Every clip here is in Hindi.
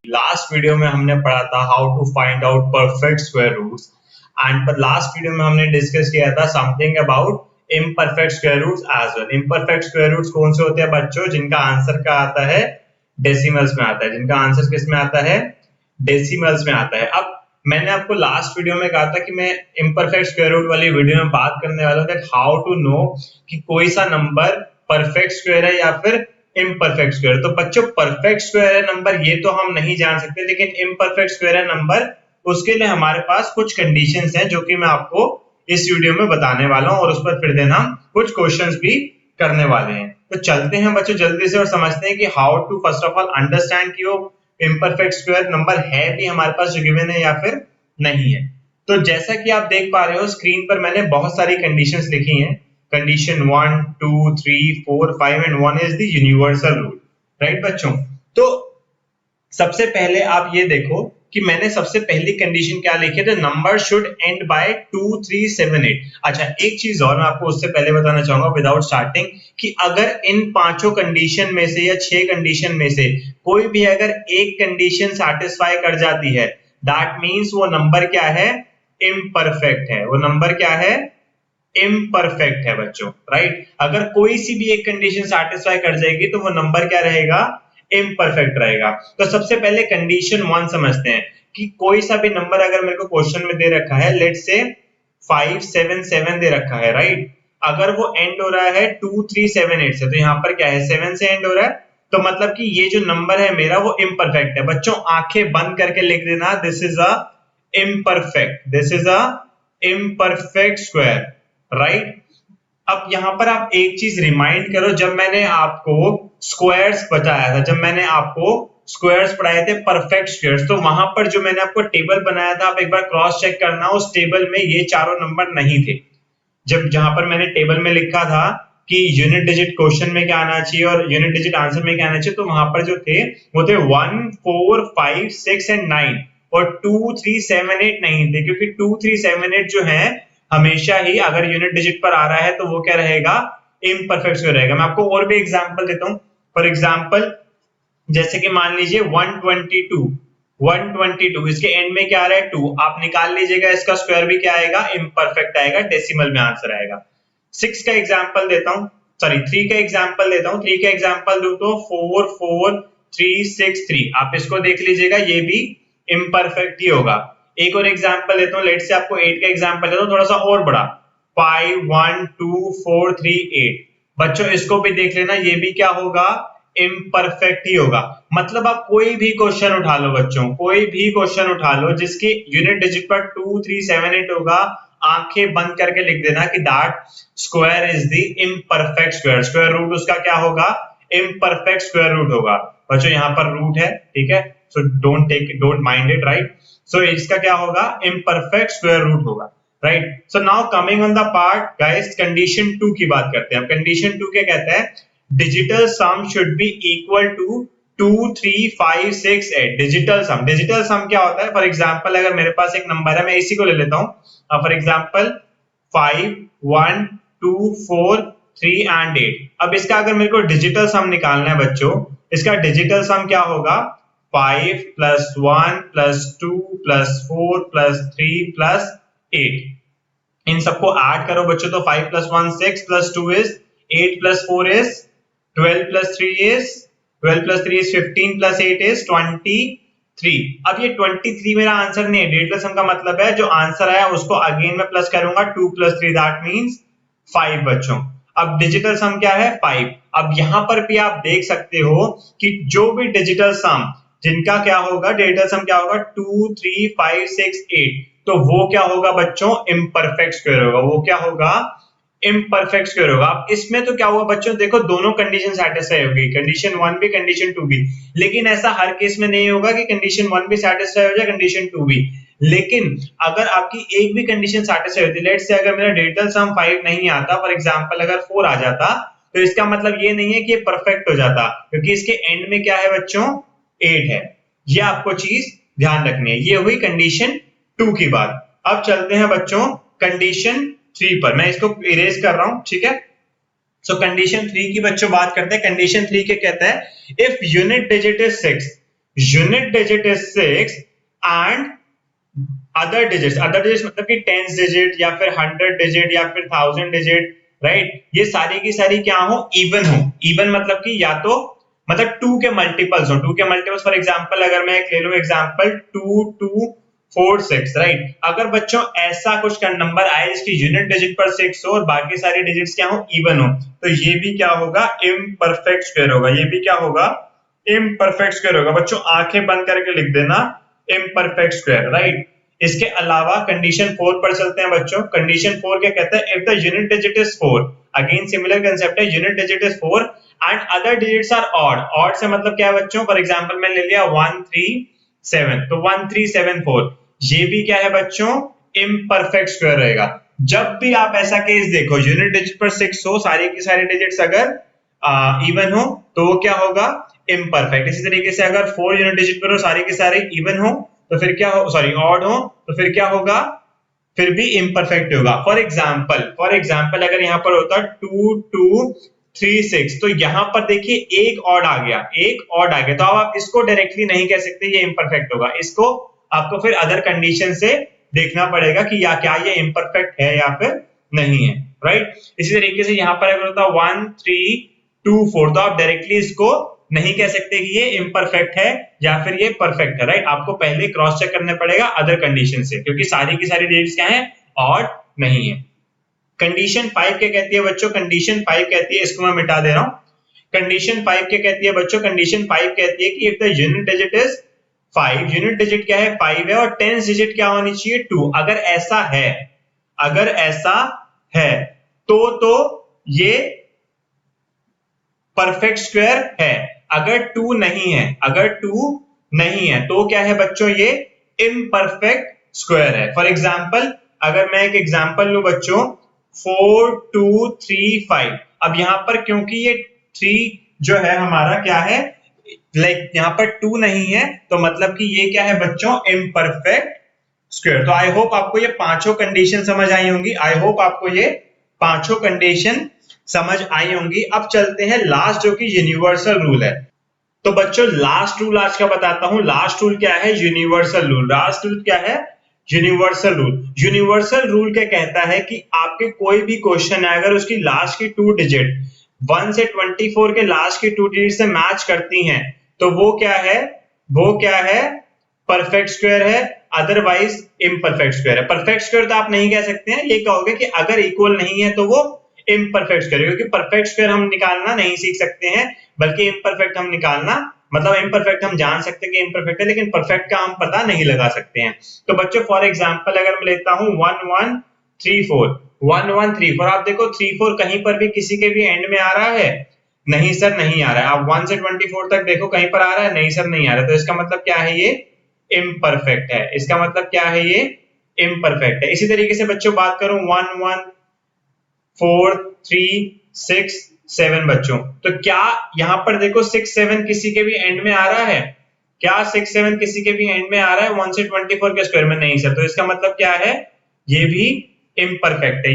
लास्ट वीडियो में हमने पढ़ा था how to find out perfect square roots and पर लास्ट वीडियो में हमने डिस्कस किया था something about imperfect square roots as well. Imperfect square roots कौन से होते हैं बच्चों? जिनका आंसर क्या आता है? डेसिमल्स में आता है। जिनका आंसर किस में आता है? डेसिमल्स में आता है। अब मैंने आपको लास्ट वीडियो में कहा था कि मैं इम्परफेक्ट स्क्वायर रूट वाली वीडियो में बात करने वाला हूं दैट हाउ टू नो कि कोई सा नंबर परफेक्ट स्क्वायर है या फिर इम्परफेक्ट स्क्वायर। तो बच्चों परफेक्ट स्क्वायर है नंबर ये तो हम नहीं जान सकते, लेकिन इम्परफेक्ट स्क्वायर है नंबर उसके लिए हमारे पास कुछ कंडीशंस हैं जो कि मैं आपको इस वीडियो में बताने वाला हूं और उस पर फिर देना कुछ क्वेश्चंस भी करने वाले हैं। तो चलते हैं बच्चों जल्दी से और समझते हैं कि how to first of all understand कि वो इम्परफेक्ट स्क्वायर नंबर है भी हमारे पास जो गिवन है या फिर नहीं है। तो जैसा कि आप देख पा रहे हो स्क्रीन पर मैंने बहुत सारी कंडीशंस लिखी हैं। Condition 1, 2, 3, 4, 5 and 1 is the universal rule, right बच्चों। तो सबसे पहले आप ये देखो कि मैंने सबसे पहली कंडीशन क्या लिखी है, the number should end by 2, 3, 7, 8। अच्छा एक चीज और मैं आपको उससे पहले बताना चाहूंगा विदाउट स्टार्टिंग कि अगर इन पांचों कंडीशन में से या 6 कंडीशन में से कोई भी अगर एक कंडीशन सैटिस्फाई कर जाती है दैट मींस वो नंबर क्या है? इम्परफेक्ट है। वो नंबर क्या है? इम्परफेक्ट है बच्चों, राइट। अगर कोई सी भी एक कंडीशन सैटिस्फाई कर जाएगी तो वो नंबर क्या रहेगा? इम्परफेक्ट रहेगा। तो सबसे पहले कंडीशन 1 समझते हैं कि कोई सा भी नंबर अगर मेरे को क्वेश्चन में दे रखा है, लेट्स से 5, 7, 7 दे रखा है, राइट। अगर वो एंड हो रहा है 2, 3, 7, 8 से, तो यहाँ पर क्या है? 7 से एंड हो रहा है, तो मतलब कि ये जो नंबर है मेरा वो इम्परफेक्ट है। बच्चों आंखें बंद करके लिख देना, this is a imperfect, this is a imperfect square, right. अब यहां पर आप एक चीज रिमाइंड करो, जब मैंने आपको स्क्वायर्स बताया था, जब मैंने आपको स्क्वायर्स पढ़ाए थे परफेक्ट स्क्वायर्स, तो वहां पर जो मैंने आपको टेबल बनाया था आप एक बार क्रॉस चेक करना, उस टेबल में ये चारों नंबर नहीं थे। जब जहां पर मैंने टेबल में लिखा था कि यूनिट डिजिट क्वेश्चन में क्या आना चाहिए और यूनिट डिजिट आंसर में क्या आना चाहिए, तो वहां पर जो थे वो थे 1, 4, 5, 6 एंड 9 और 2, 3, 7, 8 नहीं थे, क्योंकि 2, 3, 7, 8 जो है हमेशा ही अगर यूनिट डिजिट पर आ रहा है तो वो क्या रहेगा? इम्परफेक्ट स्क्वायर रहेगा। मैं आपको और भी एग्जांपल देता हूं। फॉर एग्जांपल जैसे कि मान लीजिए 122, 122 इसके एंड में क्या आ रहा है? 2। आप निकाल लीजिएगा, इसका स्क्वायर भी क्या आएगा? इम्परफेक्ट आएगा, डेसिमल में आंसर आएगा। 6 का एग्जांपल देता हूं, सॉरी 3 का एग्जांपल देता हूं। 3 का एग्जांपल दूं तो 4, 4, 3, 6, 3। आप इसको देख लीजिएगा, ये भी इम्परफेक्ट ही होगा। एक और एग्जांपल देता हूं, लेट से आपको 8 का एग्जांपल देता हूं, थोड़ा सा और बड़ा, 5, 1, 2, 4, 3, 8। बच्चों इसको भी देख लेना, ये भी क्या होगा? इम्परफेक्ट ही होगा। मतलब आप कोई भी क्वेश्चन उठा लो बच्चों, कोई भी क्वेश्चन उठा लो जिसकी यूनिट डिजिट पर 2, 3, 7, 8 होगा, आंखें बंद करके लिख देना कि that square is the imperfect square. Square root उसका क्या होगा? इम्परफेक्ट स्क्वायर रूट होगा। बच्चों यहाँ पर रूट है, ठीक है, so don't mind it, right. So इसका क्या होगा? इम्परफेक्ट स्क्वायर रूट होगा, right. So now coming on the part guys, condition 2 की बात करते हैं। कंडीशन 2 क्या कहता है? Digital sum should be equal to 2, 3, 5, 6, 8। Digital sum क्या होता है? फॉर एग्जांपल अगर मेरे पास एक नंबर है, मैं इसी को ले लेता हूं, फॉर एग्जांपल 5, 1, 2, 4, 3 एंड 8। अब इसका अगर मेरे को डिजिटल सम निकालना है बच्चों, इसका डिजिटल सम क्या होगा? 5 plus 1 plus 2 plus 4 plus 3 plus 8। इन सबको ऐड करो बच्चों, तो 5 plus 1 6 plus 2 is 8 plus 4 is 12 plus 3 is 15 plus 8 is 23। अब ये 23 मेरा आंसर नहीं है, डिजिटल सम का मतलब है जो आंसर आया उसको अगेन मैं प्लस करूंगा 2 plus 3 दैट मींस 5 बच्चों। अब डिजिटल सम क्या है? 5। अब यहां पर भी आप देख सकते हो कि जो भी डिजिटल सम जिनका क्या होगा? डिजिटल सम क्या होगा? 2, 3, 5, 6, 8, तो वो क्या होगा बच्चों? इम्परफेक्ट स्क्वायर होगा। वो क्या होगा? इम्परफेक्ट स्क्वायर होगा। अब इसमें तो क्या हुआ बच्चों? देखो दोनों कंडीशन सैटिस्फाई होगी, कंडीशन 1 भी कंडीशन 2 भी, लेकिन ऐसा हर केस में नहीं होगा कि कंडीशन 1 भी सैटिस्फाई हो जाए कंडीशन 2 भी। लेकिन अगर आपकी एक भी कंडीशन सैटिस्फाई होती, लेट्स से अगर मेरा डिजिटल सम 5 नहीं आता, फॉर एग्जांपल अगर 4 आ जाता, तो इसका मतलब ये नहीं है कि ये परफेक्ट हो जाता, क्योंकि इसके एंड में क्या है बच्चों? 8 है। ये आपको चीज ध्यान रखनी है। ये हुई कंडीशन 2 की बात। अब चलते हैं बच्चों कंडीशन 3 पर। मैं इसको इरेज कर रहा हूं, ठीक है। सो कंडीशन 3 की बच्चों बात करते हैं। कंडीशन 3 के कहता है if unit digit is 6, unit digit is 6 and other digits मतलब कि टेंस डिजिट या फिर 100 डिजिट या फिर 1000 डिजिट, राइट, ये सारी की सारी क्या हो, इवन हो। इवन मतलब कि या तो मतलब 2 के मल्टीपल्स हो, 2 के मल्टीपल्स। फॉर एग्जांपल अगर मैं एक ले लूं एग्जांपल 2 2 4 6, राइट, अगर बच्चों ऐसा कुछ का नंबर आए जिसकी यूनिट डिजिट पर 6 हो और बाकी सारी डिजिट्स क्या हो, इवन हो, तो ये भी क्या होगा, इम्परफेक्ट स्क्वायर होगा। ये भी क्या होगा, इम्परफेक्ट स्क्वायर होगा। बच्चों आंखें बंद करके लिख देना इम्परफेक्ट स्क्वायर, राइट। इसके अलावा कंडीशन 4 पर चलते हैं बच्चों। कंडीशन 4 क्या कहता है, if the unit digit is 4, again similar concept है, unit digit is 4 and other digits are odd. Odd से मतलब क्या है बच्चों, फॉर एग्जांपल मैं ले लिया 137, तो 1374, ये भी क्या है बच्चों, इम्परफेक्ट स्क्वायर रहेगा। जब भी आप ऐसा केस देखो, यूनिट डिजिट पर 6 हो, सारी की सारी डिजिट्स अगर इवन हो, तो वो क्या होगा, इम्परफेक्ट। इसी तरीके से अगर 4 यूनिट डिजिट पर हो, सारी की सारी इवन हो, तो फिर क्या हो, सॉरी ऑड हो, तो फिर क्या होगा, फिर भी इम्परफेक्ट होगा। फॉर एग्जांपल अगर यहाँ पर होता 2236, तो यहाँ पर देखिए एक ऑड आ गया, तो अब आप इसको डायरेक्टली नहीं कह सकते ये इम्परफेक्ट होगा। इसको आपको फिर अदर कंडीशन से देखना पड़ेगा कि या क्या ये इम्परफेक्ट है या फिर नहीं है, राइट। इसी तरीके से यहाँ पर अगर होता 1324, तो आप डायरेक्टली इसको नहीं कह सकते कि ये इम्परफेक्ट है या फिर ये परफेक्ट है, राइट। आपको पहले क्रॉस चेक करने पड़ेगा अदर कंडीशन से, क्योंकि सारी की सारी डिजिट्स क्या है, ऑड नहीं है। कंडीशन 5 क्या कहती है बच्चों, कंडीशन 5 कहती है, इसको मैं मिटा दे रहा हूं। कंडीशन 5 क्या कहती है बच्चों, कंडीशन 5 कहती है कि if the unit digit is 5, unit digit क्या है, 5 है, और टेंस डिजिट क्या होनी चाहिए, 2। अगर ऐसा है तो ये परफेक्ट स्क्वायर है। अगर 2 नहीं है तो क्या है बच्चों, ये इम्परफेक्ट स्क्वायर है। फॉर एग्जांपल अगर मैं एक एग्जांपल लूं बच्चों 4235, अब यहां पर क्योंकि ये 3 जो है हमारा क्या है, लाइक यहाँ पर 2 नहीं है, तो मतलब कि ये क्या है बच्चों, इम्परफेक्ट स्क्वायर। तो आई होप आपको ये पांचों कंडीशन समझ आई होंगी। समझ आई होंगी। अब चलते हैं लास्ट, जो कि यूनिवर्सल रूल है। तो बच्चों लास्ट रूल आज का बताता हूं। लास्ट रूल क्या है, यूनिवर्सल रूल। लास्ट रूल क्या है, यूनिवर्सल रूल क्या कहता है कि आपके कोई भी क्वेश्चन है, अगर उसकी लास्ट की 2 डिजिट 1 से 24 के लास्ट की 2 डिजिट से मैच करती हैं, तो वो क्या है परफेक्ट स्क्वायर है, अदरवाइज इम्परफेक्ट स्क्वायर है। परफेक्ट स्क्वायर तो आप नहीं कह सकते हैं, ये कहोगे कि अगर इक्वल नहीं है तो वो इम्परफेक्ट स्क्वायर, क्योंकि परफेक्ट स्क्वायर हम निकालना नहीं सीख सकते हैं, बल्कि इम्परफेक्ट हम निकालना, मतलब इम्परफेक्ट हम जान सकते हैं कि इम्परफेक्ट है, लेकिन परफेक्ट का हम पता नहीं लगा सकते हैं। तो बच्चों फॉर एग्जांपल अगर मैं लेता हूं 1134, आप देखो 34 कहीं पर भी किसी के भी एंड में आ रहा है, नहीं सर नहीं आ रहा है। आप 1 से 24 तक देखो कहीं पर आ रहा है, नहीं सर नहीं आ रहा है। तो इसका मतलब क्या है, ये इम्परफेक्ट है। इसका मतलब क्या है, ये इम्परफेक्ट है। इसी तरीके से बच्चों बात करूं 1 1 4 3 6 7 बच्चों, तो क्या यहां पर देखो 6 7 किसी के भी एंड में आ रहा है, क्या 6 7 किसी के भी एंड में आ रहा है 1 से 24 के स्क्वायर में, नहीं सर। तो इसका मतलब क्या है, ये भी इम्परफेक्ट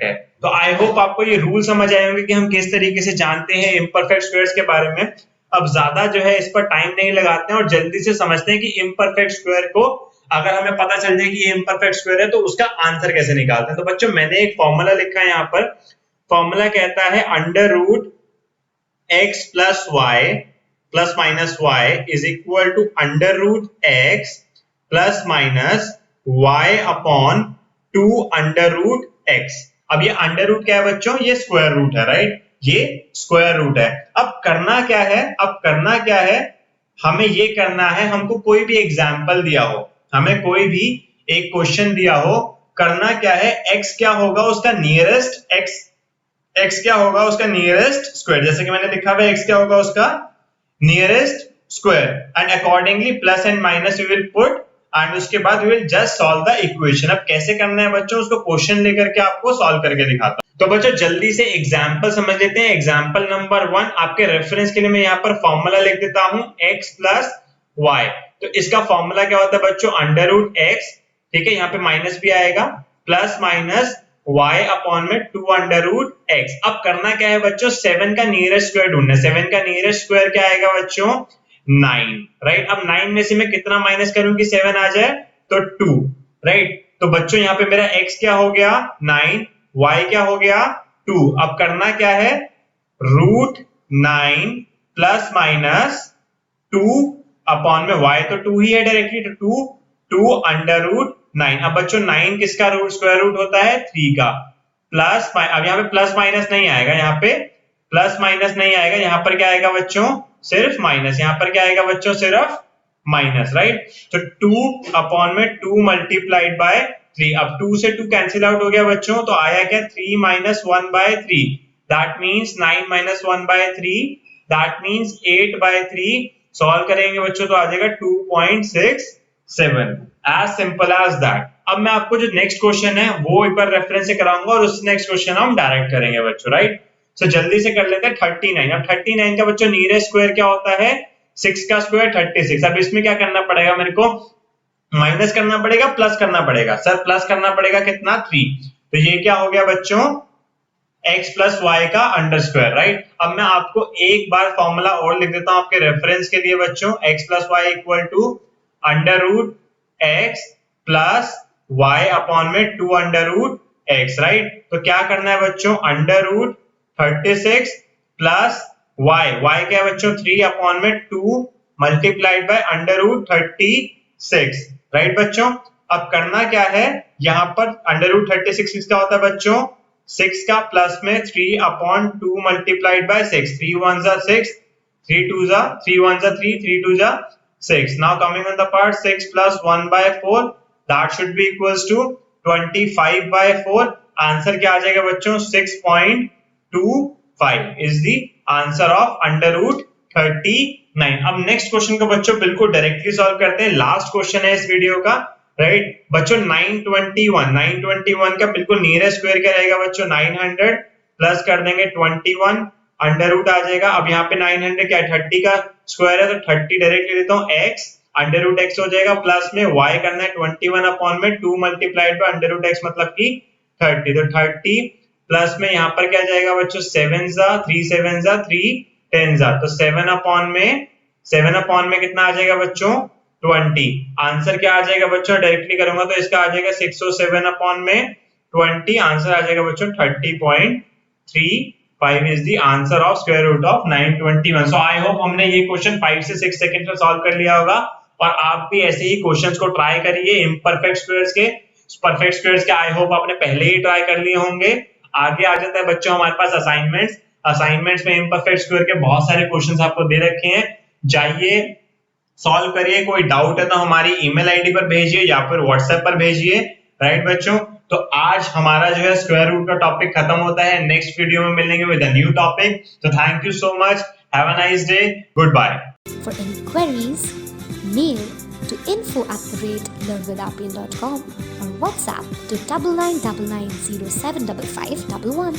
है। तो आई होप आपको ये रूल समझ आए होंगे कि हम किस तरीके से जानते हैं इम्परफेक्ट स्क्वायर्स के बारे में। अब ज्यादा जो है इस पर टाइम नहीं लगाते हैं और जल्दी से समझते हैं कि इम्परफेक्ट स्क्वायर को अगर हमें पता चल जाए कि ये इम्परफेक्ट स्क्वायर है तो उसका आंसर कैसे निकालते हैं। तो बच्चों मैंने एक फॉर्मूला लिखा है यहाँ पर। फॉर्मूला कहता है under root x plus y plus minus y is equal to under root x plus minus y upon 2 under root x। अब ये अंडर रूट क्या है बच्चों, ये स्क्वायर रूट है, राइट, ये स्क्वायर रूट है। अब करना क्या है, हमें ये करना है, हमको कोई भी एग्जाम्पल दिया हो, हमें कोई भी एक क्वेश्चन दिया हो, करना क्या है, x क्या होगा उसका नियरेस्ट स्क्वायर, जैसे कि मैंने लिखा हुआ है x क्या होगा उसका nearest square, and accordingly plus and minus we will put, and उसके बाद we will just solve the equation. अब कैसे करना है बच्चों, उसको क्वेश्चन लेकर के आपको सॉल्व करके दिखाता हूं। तो बच्चों जल्दी से एग्जांपल समझ लेते हैं। एग्जांपल नंबर 1 आपके रेफरेंस के लिए मैं यहाँ पर फॉर्मूला लिख देता हूं x प्लस वाई। तो इसका फॉर्मूला क्या होता है बच्चों, अंडर रूट x, ठीक है, यहाँ पे माइनस भी आएगा, प्लस माइनस y अपॉन में 2 अंडर रूट x। अब करना क्या है बच्चों, 7 का नियरेस्ट स्क्वायर ढूंढना है। 7 का नियरेस्ट स्क्वायर क्या आएगा बच्चों, 9, राइट। अब 9 में से मैं कितना माइनस करूं कि 7 आ जाए, तो 2, राइट। तो बच्चों यहाँ पे मेरा x क्या हो गया 9, y क्या हो गया 2। अब करना क्या है, रूट 9 प्लस माइनस 2 अपॉन में y तो 2 ही है डायरेक्टली, तो 2 अंडर रूट 9। अब बच्चों 9 किसका रूट स्क्वायर रूट होता है 3 का, प्लस अब यहाँ पे प्लस माइनस नहीं आएगा, यहाँ पे प्लस माइनस नहीं आएगा, यहाँ पर क्या आएगा बच्चों सिर्फ माइनस, यहाँ पर क्या आएगा बच्चों सिर्फ माइनस, राइट। तो 2 अपॉन में 2 मल्टीप्लाइड बाय 3। अब 2 से 2 कैंसिल आउट हो गया बच्चों, तो आया क्या 3 minus 1 by 3, that means 9 minus 1 by 3, that means 8 by 3। Solve करेंगे बच्चों तो आ जाएगा 2.67, एज सिंपल एज दैट। अब मैं आपको जो नेक्स्ट क्वेश्चन है वो एक बार रेफरेंस से कराऊंगा और उस नेक्स्ट क्वेश्चन हम डायरेक्ट करेंगे बच्चों, राइट। सो जल्दी से कर लेते हैं 39। अब 39 का बच्चों नियरेस्ट स्क्वायर क्या होता है 6 का स्क्वायर 36। अब इसमें क्या करना पड़ेगा मेरे को, माइनस करना पड़ेगा प्लस करना पड़ेगा, सर प्लस करना पड़ेगा कितना 3। तो ये क्या हो गया बच्चों x प्लस वाई का अंडर स्क्वायर, राइट। अब मैं आपको एक बार फॉर्मूला और लिख देता हूं आपके रेफरेंस के लिए बच्चों, x plus y equal to under root x plus y upon में 2 अंडर रूट x, राइट। तो क्या करना है बच्चों, अंडर रूट 36 प्लस y क्या है बच्चों 3 अपॉन में 2 multiplied by under root 36, right बच्चों। अब करना क्या है, यहां पर अंडर रूट 36 किसका होता है बच्चों 6 का, प्लस में 3 अपॉन 2 मल्टीप्लाइड बाय 6, 3 1 जा 6, 3 2 जा 3 1 जा 3, 3 2 जा 6। Now coming on the part 6 plus 1 by 4, that should be equals to 25 by 4। Answer क्या आ जाएगा बच्चों 6.25 is the answer of under root 39। अब नेक्स्ट क्वेश्चन को बच्चों बिल्कुल डायरेक्टली सॉल्व करते हैं, लास्ट क्वेश्चन है इस वीडियो का, राइट बच्चों। 921 का बिल्कुल नियरेस्ट स्क्वायर क्या रहेगा बच्चों 900 प्लस कर देंगे 21 अंडर रूट आ जाएगा। अब यहाँ पे 900 क्या 30 का स्क्वायर है, तो 30 डायरेक्ट ले लेता हूँ, x अंडर रूट x हो जाएगा, प्लस में y करना है 21 अपॉन में 2 multiplied by under root x मतलब कि 30, तो 30 प्लस में यहाँ पर क्या जाएगा बच्चों 7 जा 3 7 जा 3 10 जा, तो 7 अपॉन में कितना आ जाएगा बच्चों 20। आंसर क्या आ जाएगा बच्चों, डायरेक्टली करूंगा तो इसका आ जाएगा 607 अपॉन में 20, आंसर आ जाएगा बच्चों 30.35 is the answer of square root of 921। So I hope हमने ये क्वेश्चन 5 से 6 सेकंड में सॉल्व कर लिया होगा, और आप भी ऐसे ही क्वेश्चंस को ट्राई करिए इम्परफेक्ट स्क्वायर्स के, परफेक्ट स्क्वायर्स के आई होप आपने पहले ही ट्राई कर लिए होंगे। आगे आ जाता है बच्चों हमारे पास असाइनमेंट्स में इम्परफेक्ट स्क्वायर के बहुत सारे क्वेश्चंस आपको दे रखे हैं, जाइए सॉल्व करिए। कोई डाउट है तो हमारी ईमेल आईडी पर भेजिए या फिर व्हाट्सएप पर भेजिए, राइट बच्चों। तो आज हमारा जो है स्क्वायर रूट का टॉपिक खत्म होता है, नेक्स्ट वीडियो में मिलेंगे विद अ न्यू टॉपिक। तो thank you so much, have a nice day, goodbye. For inquiries, mail to info@learnwithappin.com or WhatsApp to 9999075511.